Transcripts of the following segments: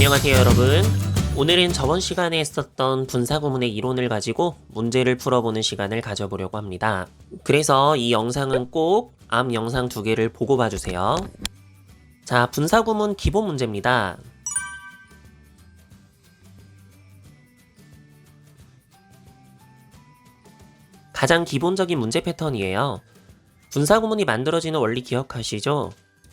안녕하세요 여러분. 오늘은 저번 시간에 했었던 분사구문의 이론을 가지고 문제를 풀어보는 시간을 가져보려고 합니다. 그래서 이 영상은 꼭 앞 영상 2개를 보고 봐주세요. 자, 분사구문 기본 문제입니다. 가장 기본적인 문제 패턴이에요. 분사구문이 만들어지는 원리 기억하시죠?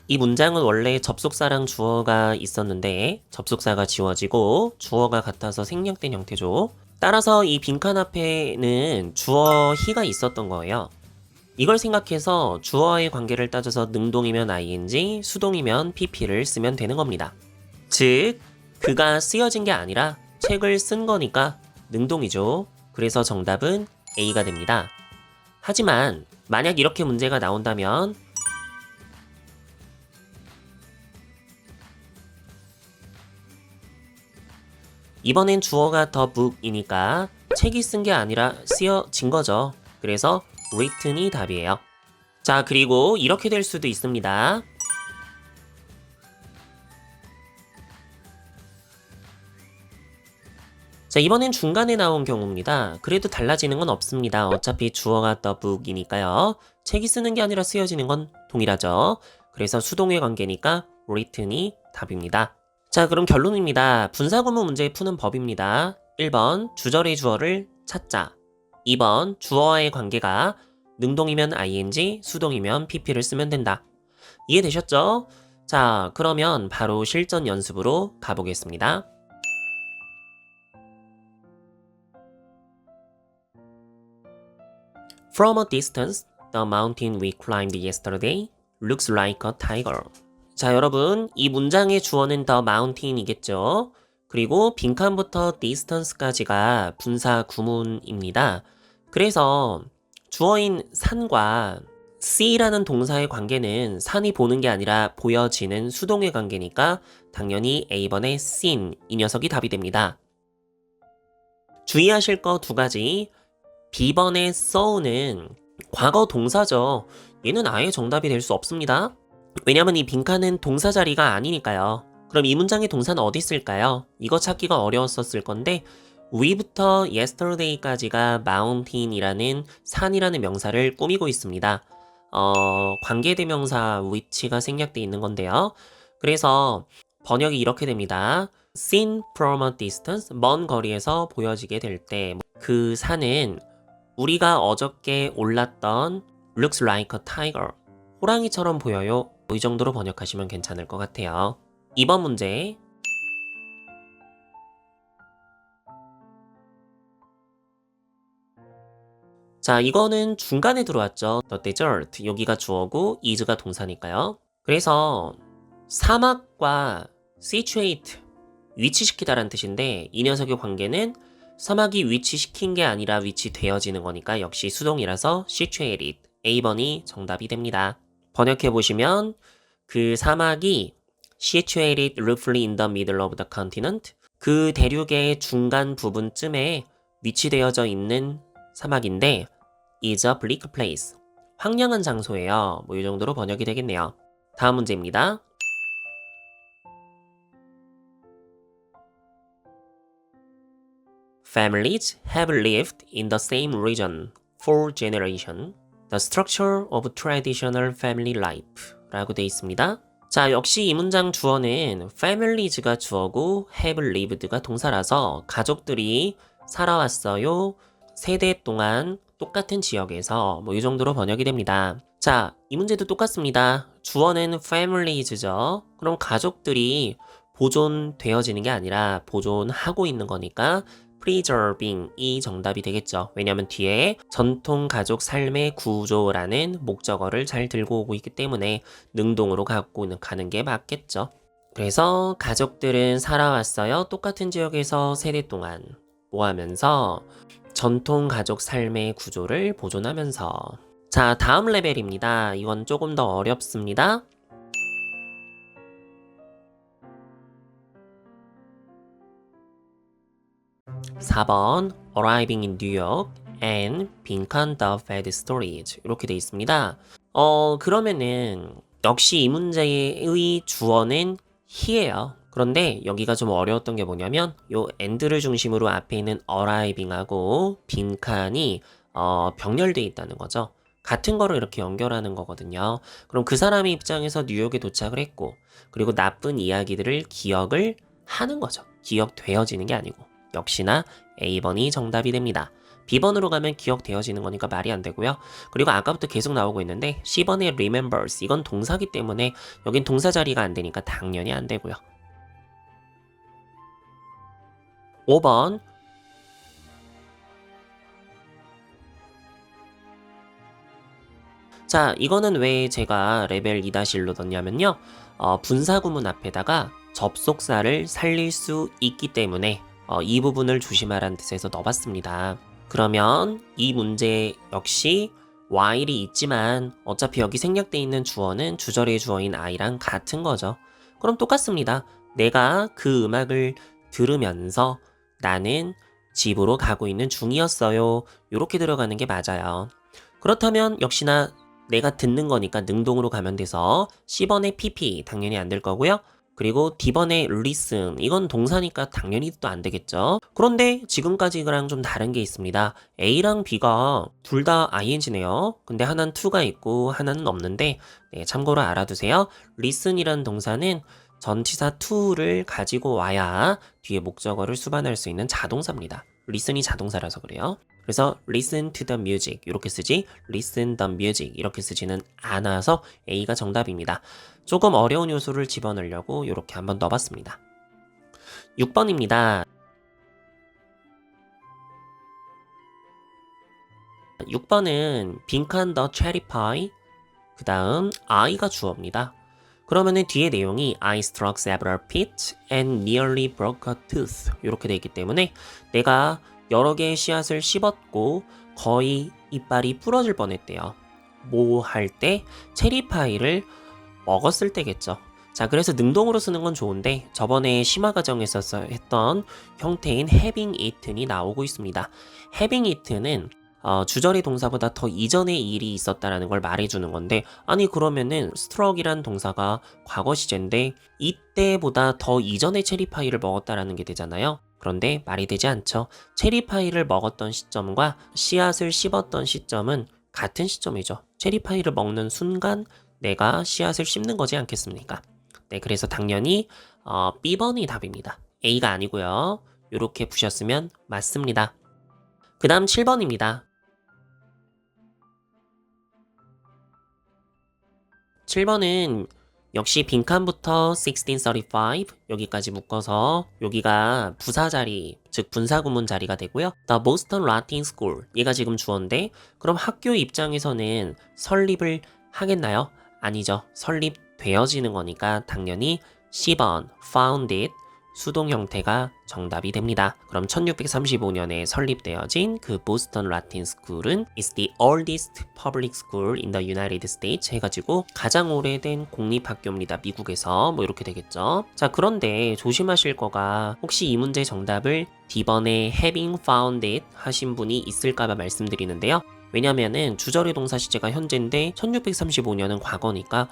이 문장은 원래 접속사랑 주어가 있었는데 접속사가 지워지고 주어가 같아서 생략된 형태죠. 따라서 이 빈칸 앞에는 주어 he가 있었던 거예요. 이걸 생각해서 주어와의 관계를 따져서 능동이면 ing, 수동이면 pp를 쓰면 되는 겁니다. 즉, 그가 쓰여진 게 아니라 책을 쓴 거니까 능동이죠. 그래서 정답은 A가 됩니다. 하지만 만약 이렇게 문제가 나온다면 이번엔 주어가 the book이니까 책이 쓴 게 아니라 쓰여진 거죠. 그래서 written이 답이에요. 자, 그리고 이렇게 될 수도 있습니다. 자, 이번엔 중간에 나온 경우입니다. 그래도 달라지는 건 없습니다. 어차피 주어가 the book이니까요. 책이 쓰는 게 아니라 쓰여지는 건 동일하죠. 그래서 수동의 관계니까 written이 답입니다. 자, 그럼 결론입니다. 분사구문 문제 푸는 법입니다. 1번 주절의 주어를 찾자. 2번 주어와의 관계가 능동이면 ing, 수동이면 pp를 쓰면 된다. 이해되셨죠? 자, 그러면 바로 실전 연습으로 가보겠습니다. From a distance, the mountain we climbed yesterday looks like a tiger. 자, 여러분, 이 문장의 주어는 the mountain이겠죠? 그리고 빈칸부터 distance까지가 분사 구문입니다. 그래서 주어인 산과 see라는 동사의 관계는 산이 보는 게 아니라 보여지는 수동의 관계니까 당연히 A번의 seen 이 녀석이 답이 됩니다. 주의하실 거 2가지. B번의 saw는 과거 동사죠. 얘는 아예 정답이 될 수 없습니다. 왜냐면 이 빈칸은 동사 자리가 아니니까요. 그럼 이 문장의 동사는 어디 있을까요? 이거 찾기가 어려웠었을 건데 we부터 yesterday까지가 mountain이라는 산이라는 명사를 꾸미고 있습니다. 관계대명사 which가 생략돼 있는 건데요. 그래서 번역이 이렇게 됩니다. seen from a distance, 먼 거리에서 보여지게 될 때 그 산은 우리가 어저께 올랐던 looks like a tiger, 호랑이처럼 보여요. 이 정도로 번역하시면 괜찮을 것 같아요. 2번 문제. 자, 이거는 중간에 들어왔죠. The desert, 여기가 주어고 is가 동사니까요. 그래서 사막과 situate, 위치시키다라는 뜻인데 이 녀석의 관계는 사막이 위치시킨 게 아니라 위치되어지는 거니까 역시 수동이라서 situated, A번이 정답이 됩니다. 번역해보시면 그 사막이 situated roughly in the middle of the continent, 그 대륙의 중간 부분쯤에 위치되어져 있는 사막인데 is a bleak place, 황량한 장소예요. 이 정도로 번역이 되겠네요. 다음 문제입니다. Families have lived in the same region for generations. The structure of traditional family life 라고 되어 있습니다. 자, 역시 이 문장 주어는 families가 주어고 have lived가 동사라서 가족들이 살아왔어요. 세대 동안 똑같은 지역에서 이 정도로 번역이 됩니다. 자, 이 문제도 똑같습니다. 주어는 families죠. 그럼 가족들이 보존되어지는 게 아니라 보존하고 있는 거니까 preserving이 정답이 되겠죠. 왜냐면 뒤에 전통 가족 삶의 구조라는 목적어를 잘 들고 오고 있기 때문에 능동으로 갖고 가는 게 맞겠죠. 그래서 가족들은 살아왔어요. 똑같은 지역에서 세대 동안 뭐 하면서 전통 가족 삶의 구조를 보존하면서. 자, 다음 레벨입니다. 이건 조금 더 어렵습니다. 4번 Arriving in New York and 빈칸 the bad stories 이렇게 돼 있습니다. 그러면은 역시 이 문제의 주어는 he예요. 그런데 여기가 좀 어려웠던 게 뭐냐면 요 and를 중심으로 앞에 있는 arriving하고 빈칸이 병렬돼 있다는 거죠. 같은 거를 이렇게 연결하는 거거든요. 그럼 그 사람의 입장에서 뉴욕에 도착을 했고 그리고 나쁜 이야기들을 기억을 하는 거죠. 기억되어지는 게 아니고 역시나 A번이 정답이 됩니다. B번으로 가면 기억되어지는 거니까 말이 안 되고요. 그리고 아까부터 계속 나오고 있는데 C번의 remembers 이건 동사기 때문에 여긴 동사 자리가 안 되니까 당연히 안 되고요. 5번 자, 이거는 왜 제가 레벨 2-1로 넣냐면요. 분사구문 앞에다가 접속사를 살릴 수 있기 때문에 이 부분을 조심하라는 뜻에서 넣어봤습니다. 그러면 이 문제 역시 while이 있지만 어차피 여기 생략돼 있는 주어는 주절의 주어인 I랑 같은 거죠. 그럼 똑같습니다. 내가 그 음악을 들으면서 나는 집으로 가고 있는 중이었어요. 이렇게 들어가는 게 맞아요. 그렇다면 역시나 내가 듣는 거니까 능동으로 가면 돼서 C번의 PP 당연히 안 될 거고요. 그리고 D번의 listen 이건 동사니까 당연히 또 안 되겠죠. 그런데 지금까지랑 좀 다른 게 있습니다. A랑 B가 둘 다 ing네요. 근데 하나는 to가 있고 하나는 없는데 네, 참고로 알아두세요. listen이란 동사는 전치사 to를 가지고 와야 뒤에 목적어를 수반할 수 있는 자동사입니다. listen이 자동사라서 그래요. 그래서 listen to the music 이렇게 쓰지 listen the music 이렇게 쓰지는 않아서 A가 정답입니다. 조금 어려운 요소를 집어넣으려고 이렇게 한번 넣어봤습니다. 6번입니다. 6번은 빈칸 the cherry pie 그 다음 I가 주어입니다. 그러면은 뒤에 내용이 I struck several peats and nearly broke a tooth 이렇게 돼 있기 때문에 내가 여러 개의 씨앗을 씹었고 거의 이빨이 부러질 뻔했대요. 뭐 할 때? 체리파이를 먹었을 때겠죠. 자, 그래서 능동으로 쓰는 건 좋은데 저번에 심화 과정에서 했던 형태인 having eaten이 나오고 있습니다. having eaten은 주절의 동사보다 더 이전의 일이 있었다라는 걸 말해주는 건데 아니 그러면은 struck이란 동사가 과거 시제인데 이때보다 더 이전의 체리파이를 먹었다라는 게 되잖아요. 그런데 말이 되지 않죠. 체리파이를 먹었던 시점과 씨앗을 씹었던 시점은 같은 시점이죠. 체리파이를 먹는 순간 내가 씨앗을 씹는 거지 않겠습니까? 네, 그래서 당연히 B번이 답입니다. A가 아니고요. 이렇게 푸셨으면 맞습니다. 그 다음 7번입니다. 7번은 역시 빈칸부터 1635 여기까지 묶어서 여기가 부사 자리, 즉 분사 구문 자리가 되고요. The Boston Latin School 얘가 지금 주어인데 그럼 학교 입장에서는 설립을 하겠나요? 아니죠. 설립되어지는 거니까 당연히 C번 founded 수동 형태가 정답이 됩니다. 그럼 1635년에 설립되어진 그 보스턴 라틴 스쿨은 is the oldest public school in the United States 해가지고 가장 오래된 공립학교입니다. 미국에서 뭐 이렇게 되겠죠. 자, 그런데 조심하실 거가 혹시 이 문제 정답을 D번에 having founded 하신 분이 있을까봐 말씀드리는데요. 왜냐면은 주절의 동사 시제가 현재인데 1635년은 과거니까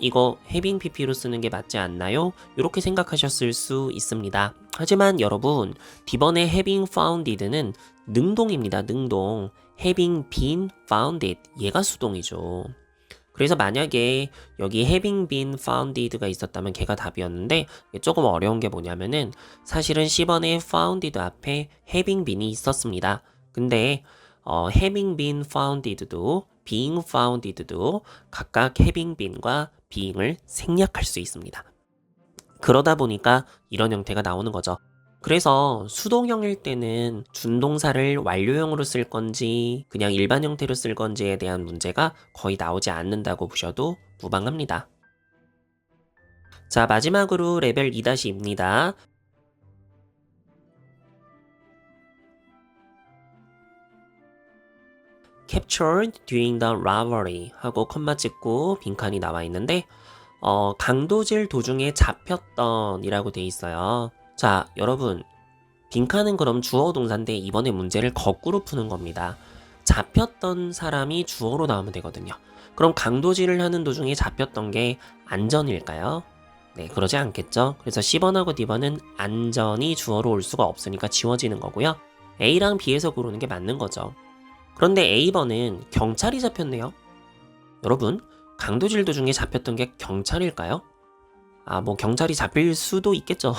이거 having pp로 쓰는 게 맞지 않나요? 이렇게 생각하셨을 수 있습니다. 하지만 여러분 D번의 having founded는 능동입니다. 능동. having been founded 얘가 수동이죠. 그래서 만약에 여기 having been founded가 있었다면 걔가 답이었는데 조금 어려운 게 뭐냐면은 사실은 C번의 founded 앞에 having been이 있었습니다. 근데 having been founded도 being founded도 각각 having been과 being을 생략할 수 있습니다. 그러다 보니까 이런 형태가 나오는 거죠. 그래서 수동형일 때는 준동사를 완료형으로 쓸 건지 그냥 일반 형태로 쓸 건지에 대한 문제가 거의 나오지 않는다고 보셔도 무방합니다. 자, 마지막으로 레벨 2-2입니다. captured during the robbery 하고 컴마 찍고 빈칸이 나와 있는데 강도질 도중에 잡혔던 이라고 돼 있어요. 자, 여러분 빈칸은 그럼 주어 동사인데 이번에 문제를 거꾸로 푸는 겁니다. 잡혔던 사람이 주어로 나오면 되거든요. 그럼 강도질을 하는 도중에 잡혔던 게 안전일까요? 네, 그러지 않겠죠? 그래서 C번하고 D번은 안전이 주어로 올 수가 없으니까 지워지는 거고요. A랑 B에서 고르는 게 맞는 거죠. 그런데 A번은 경찰이 잡혔네요. 여러분, 강도질 도중에 잡혔던 게 경찰일까요? 뭐 경찰이 잡힐 수도 있겠죠.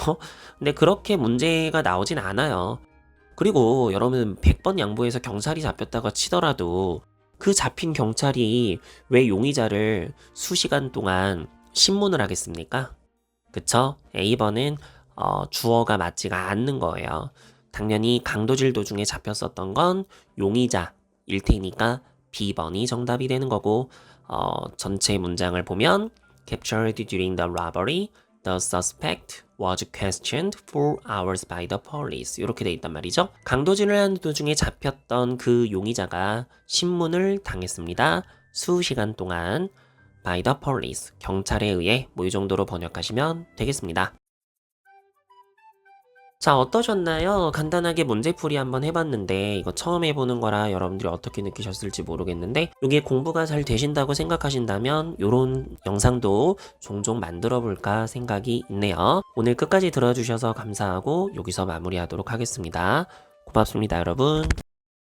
근데 그렇게 문제가 나오진 않아요. 그리고 여러분 100번 양보해서 경찰이 잡혔다고 치더라도 그 잡힌 경찰이 왜 용의자를 수시간 동안 신문을 하겠습니까? 그쵸? A번은 주어가 맞지가 않는 거예요. 당연히 강도질 도중에 잡혔었던 건 용의자일 테니까 B번이 정답이 되는 거고 전체 문장을 보면 Captured during the robbery, the suspect was questioned for hours by the police. 이렇게 돼 있단 말이죠. 강도질을 하는 도중에 잡혔던 그 용의자가 신문을 당했습니다. 수시간 동안 by the police, 경찰에 의해 뭐 이 정도로 번역하시면 되겠습니다. 자, 어떠셨나요? 간단하게 문제풀이 한번 해봤는데 이거 처음 해보는 거라 여러분들이 어떻게 느끼셨을지 모르겠는데 이게 공부가 잘 되신다고 생각하신다면 이런 영상도 종종 만들어 볼까 생각이 있네요. 오늘 끝까지 들어주셔서 감사하고 여기서 마무리하도록 하겠습니다. 고맙습니다, 여러분.